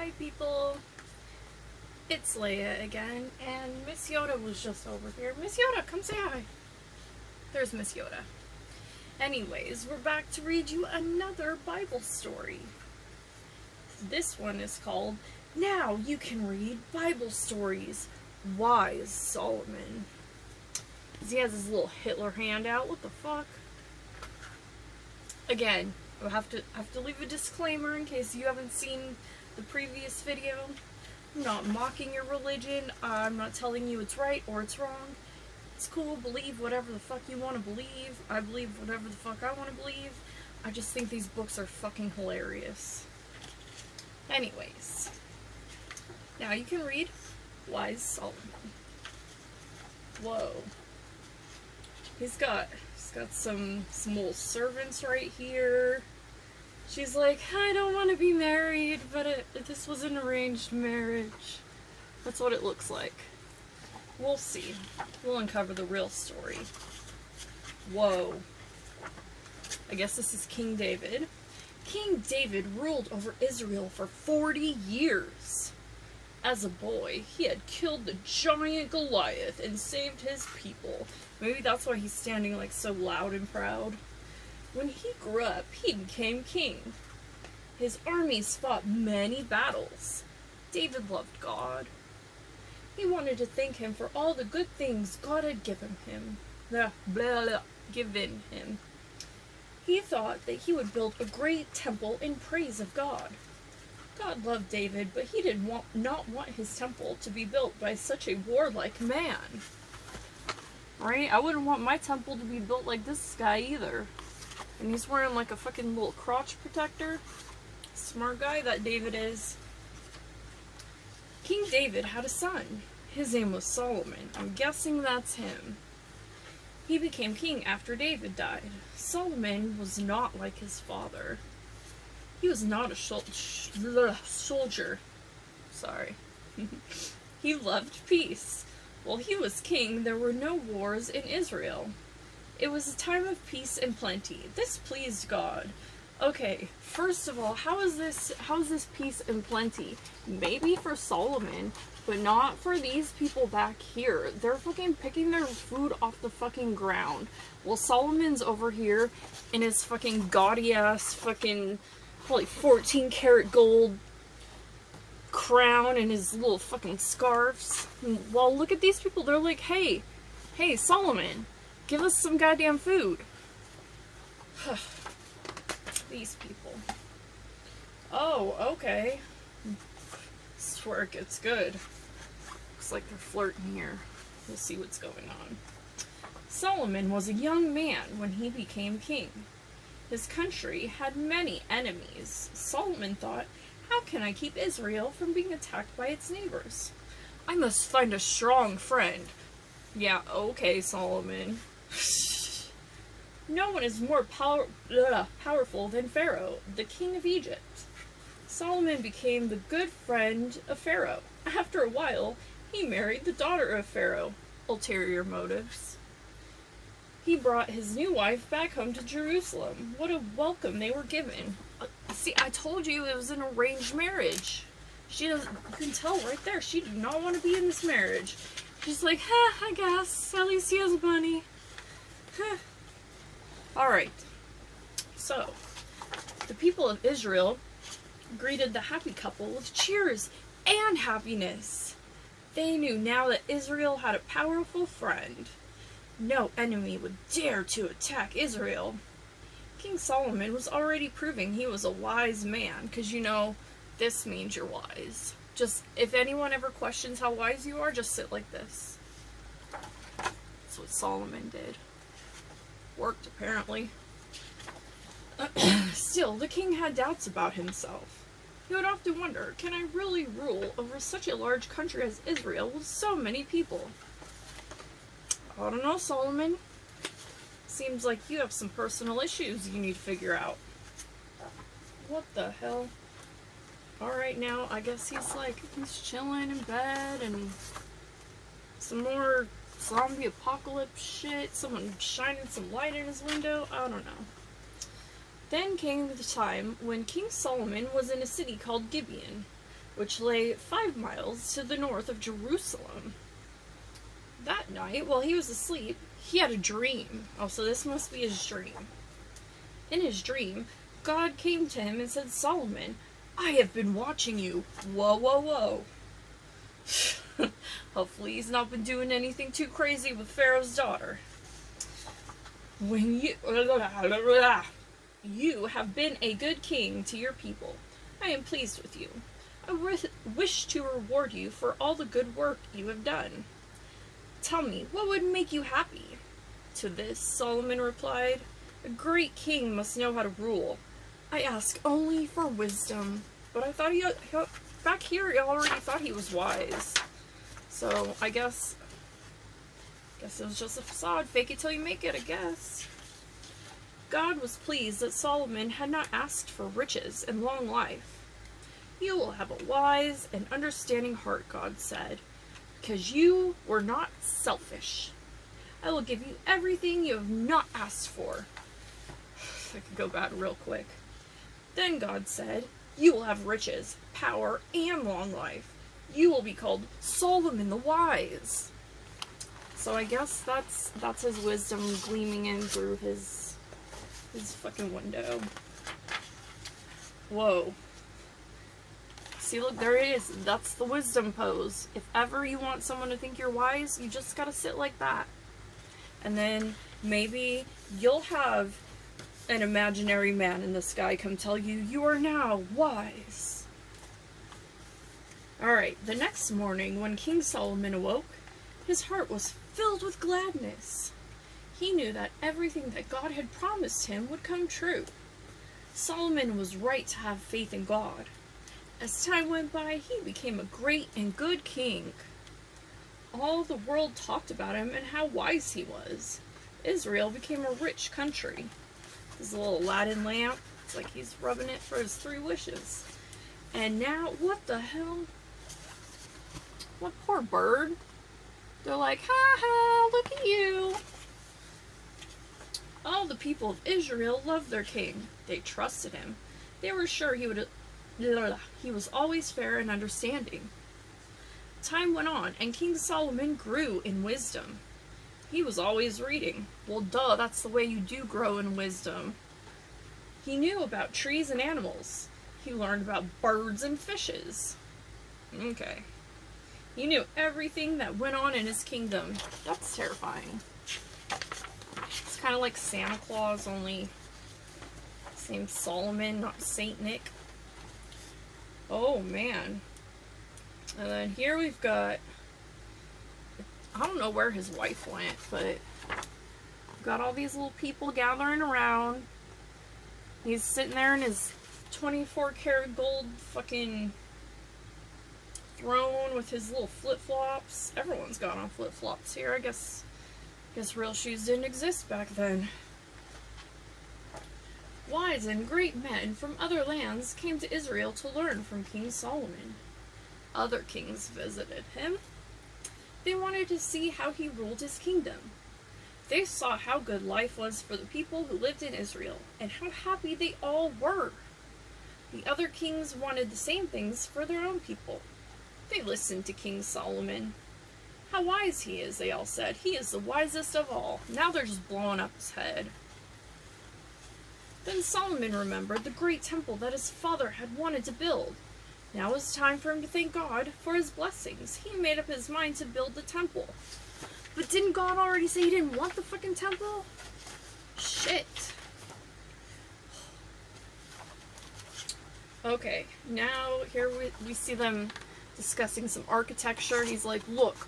Hi people, it's Leia again, and Miss Yoda was just over here. Miss Yoda, come say hi. There's Miss Yoda. Anyways, we're back to read you another Bible story. This one is called, Now You Can Read Bible Stories, Wise Solomon. He has his little Hitler hand out. What the fuck? Again, I have to leave a disclaimer in case you haven't seen the previous video. I'm not mocking your religion. I'm not telling you it's right or it's wrong. It's cool, believe whatever the fuck you want to believe. I believe whatever the fuck I want to believe. I just think these books are fucking hilarious. Anyways, now you can read Wise Solomon. Whoa. He's got some little servants right here. She's like, I don't want to be married, but this was an arranged marriage. That's what it looks like. We'll see. We'll uncover the real story. Whoa. I guess this is King David. King David ruled over Israel for 40 years. As a boy, he had killed the giant Goliath and saved his people. Maybe that's why he's standing like so loud and proud. When he grew up, he became king. His armies fought many battles. David loved God. He wanted to thank him for all the good things God had given him. He thought that he would build a great temple in praise of God. God loved David, but he did not want his temple to be built by such a warlike man. Right? I wouldn't want my temple to be built like this guy either. And he's wearing like a fucking little crotch protector. Smart guy that David is. King David had a son. His name was Solomon. I'm guessing that's him. He became king after David died. Solomon was not like his father. He was not a soldier. Sorry. He loved peace. While he was king, there were no wars in Israel. It was a time of peace and plenty. This pleased God. Okay, first of all, how is this peace and plenty? Maybe for Solomon, but not for these people back here. They're fucking picking their food off the fucking ground. While Solomon's over here in his fucking gaudy ass fucking probably 14 karat gold crown and his little fucking scarves. Well, look at these people. They're like, hey, Solomon, give us some goddamn food. These people. Oh, okay. This is where it gets good. Looks like they're flirting here. We'll see what's going on. Solomon was a young man when he became king. His country had many enemies. Solomon thought, how can I keep Israel from being attacked by its neighbors? I must find a strong friend. Yeah, okay, Solomon. No one is more powerful than Pharaoh, the king of Egypt. Solomon became the good friend of Pharaoh. After a while, he married the daughter of Pharaoh. Ulterior motives. He brought his new wife back home to Jerusalem. What a welcome they were given. See, I told you it was an arranged marriage. You can tell right there, she did not want to be in this marriage. She's like, I guess, at least he has money. Alright, so, the people of Israel greeted the happy couple with cheers and happiness. They knew now that Israel had a powerful friend. No enemy would dare to attack Israel. King Solomon was already proving he was a wise man, because you know, this means you're wise. Just, if anyone ever questions how wise you are, just sit like this. That's what Solomon did. Worked, apparently. Still, the king had doubts about himself. He would often wonder, can I really rule over such a large country as Israel with so many people? I don't know, Solomon. Seems like you have some personal issues you need to figure out. What the hell? Alright, now, I guess he's chilling in bed and some more zombie apocalypse shit. Someone shining some light in his window. I don't know. Then came the time when King Solomon was in a city called Gibeon. which lay 5 miles to the north of Jerusalem. That night, while he was asleep, he had a dream. Oh, so this must be his dream. In his dream, God came to him and said, "Solomon, I have been watching you." Whoa, whoa, whoa. Hopefully he's not been doing anything too crazy with Pharaoh's daughter. You have been a good king to your people. I am pleased with you. I wish to reward you for all the good work you have done. Tell me, what would make you happy? To this, Solomon replied, "A great king must know how to rule. I ask only for wisdom." But I thought back here he already thought he was wise. So I guess it was just a facade. Fake it till you make it, I guess. God was pleased that Solomon had not asked for riches and long life. "You will have a wise and understanding heart," God said, "because you were not selfish. I will give you everything you have not asked for." I could go bad real quick. Then God said, "You will have riches, power, and long life. You will be called Solomon the Wise." So I guess that's his wisdom gleaming in through his fucking window. Whoa. See, look, there it is. That's the wisdom pose. If ever you want someone to think you're wise, you just gotta sit like that. And then maybe you'll have an imaginary man in the sky come tell you, "You are now wise." Alright, the next morning when King Solomon awoke, his heart was filled with gladness. He knew that everything that God had promised him would come true. Solomon was right to have faith in God. As time went by, he became a great and good king. All the world talked about him and how wise he was. Israel became a rich country. His little Aladdin lamp, it's like he's rubbing it for his 3 wishes. And now, what the hell? What poor bird? They're like, "Ha ha, look at you." All the people of Israel loved their king. They trusted him. They were sure he was always fair and understanding. Time went on, and King Solomon grew in wisdom. He was always reading. Well, duh, that's the way you do grow in wisdom. He knew about trees and animals. He learned about birds and fishes. Okay. He knew everything that went on in his kingdom. That's terrifying. It's kind of like Santa Claus, only his name's Solomon, not Saint Nick. Oh, man. And then here we've got, I don't know where his wife went, but we've got all these little people gathering around. He's sitting there in his 24 karat gold fucking throne with his little flip-flops. Everyone's got on flip-flops here. I guess real shoes didn't exist back then. Wise and great men from other lands came to Israel to learn from King Solomon. Other kings visited him. They wanted to see how he ruled his kingdom. They saw how good life was for the people who lived in Israel, and how happy they all were. The other kings wanted the same things for their own people. They listened to King Solomon. "How wise he is," they all said. "He is the wisest of all." Now they're just blowing up his head. Then Solomon remembered the great temple that his father had wanted to build. Now it was time for him to thank God for his blessings. He made up his mind to build the temple. But didn't God already say he didn't want the fucking temple? Shit. Okay, now here we see them discussing some architecture. He's like, "Look,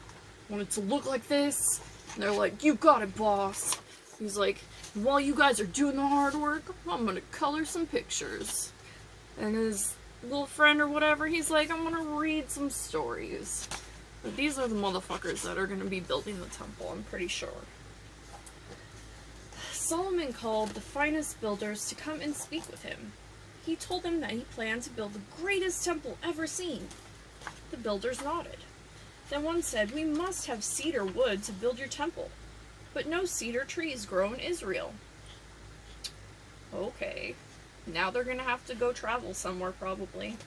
I want it to look like this." And they're like, "You got it, boss." He's like, "While you guys are doing the hard work, I'm gonna color some pictures." And his little friend or whatever, he's like, "I'm gonna read some stories." But these are the motherfuckers that are gonna be building the temple, I'm pretty sure. Solomon called the finest builders to come and speak with him. He told them that he planned to build the greatest temple ever seen. The builders nodded. Then one said, "We must have cedar wood to build your temple, but no cedar trees grow in Israel." Okay. Now they're gonna have to go travel somewhere, probably.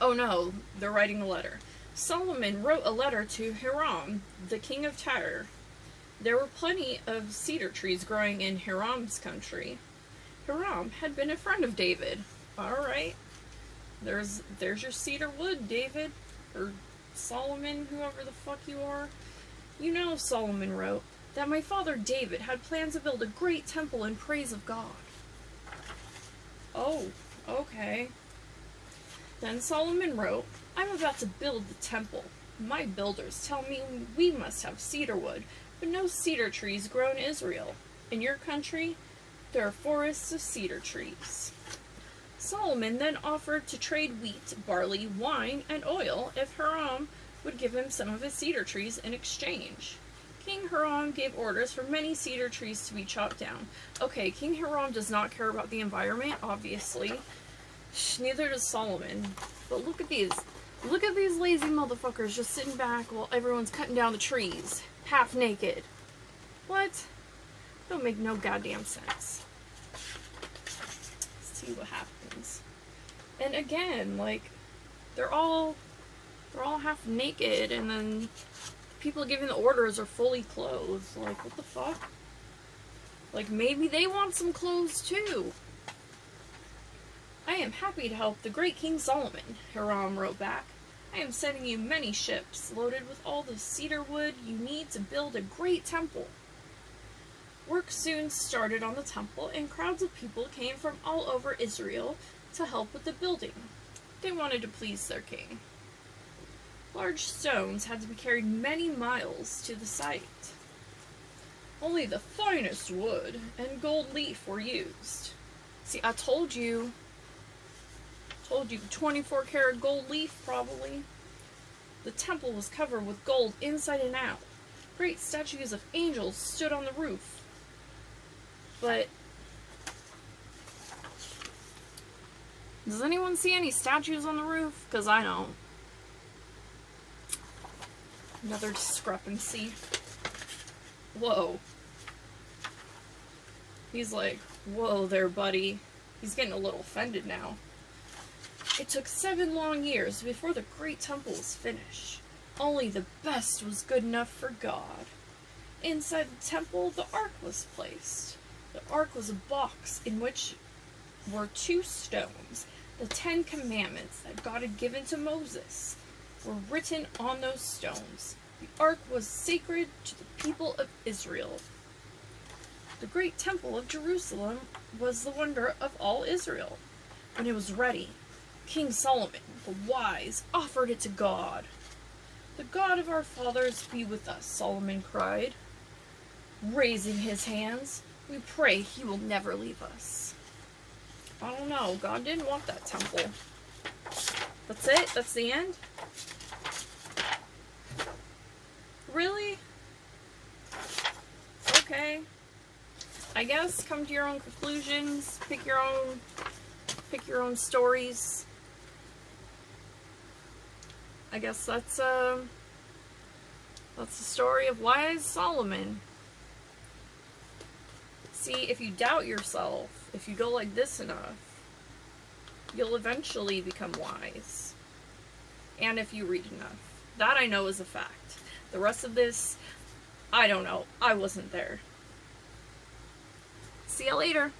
Oh no, they're writing a letter. Solomon wrote a letter to Hiram, the king of Tyre. There were plenty of cedar trees growing in Hiram's country. Hiram had been a friend of David. Alright. There's your cedar wood, David. Or Solomon, whoever the fuck you are. You know, Solomon wrote, that my father David had planned to build a great temple in praise of God. Oh, okay. Then Solomon wrote, I'm about to build the temple. My builders tell me we must have cedar wood, but no cedar trees grow in Israel. In your country, there are forests of cedar trees. Solomon then offered to trade wheat, barley, wine, and oil if Hiram would give him some of his cedar trees in exchange. King Hiram gave orders for many cedar trees to be chopped down. Okay, King Hiram does not care about the environment, obviously. Neither does Solomon. But look at these. Look at these lazy motherfuckers just sitting back while everyone's cutting down the trees. Half naked. What? Don't make no goddamn sense. Let's see what happens. And again, like, they're all half naked, and then people giving the orders are fully clothed. Like, what the fuck? Like, maybe they want some clothes too. I am happy to help the great King Solomon, Hiram wrote back. I am sending you many ships loaded with all the cedar wood you need to build a great temple. Work soon started on the temple, and crowds of people came from all over Israel to help with the building. They wanted to please their king. Large stones had to be carried many miles to the site. Only the finest wood and gold leaf were used. See, I told you 24 karat gold leaf, probably. The temple was covered with gold inside and out. Great statues of angels stood on the roof. But does anyone see any statues on the roof? Because I don't. Another discrepancy. Whoa. He's like, whoa there, buddy. He's getting a little offended now. It took 7 long years before the great temple was finished. Only the best was good enough for God. Inside the temple, the ark was placed. The ark was a box in which were 2 stones. The 10 commandments that God had given to Moses were written on those stones. The ark was sacred to the people of Israel. The great temple of Jerusalem was the wonder of all Israel. When it was ready, King Solomon, the wise, offered it to God. The God of our fathers be with us, Solomon cried. Raising his hands, we pray he will never leave us. I don't know, God didn't want that temple. That's it? That's the end? Really? Okay. I guess come to your own conclusions, pick your own stories. I guess that's the story of wise Solomon. See, if you doubt yourself, if you go like this enough, you'll eventually become wise. And if you read enough. That I know is a fact. The rest of this, I don't know. I wasn't there. See ya later.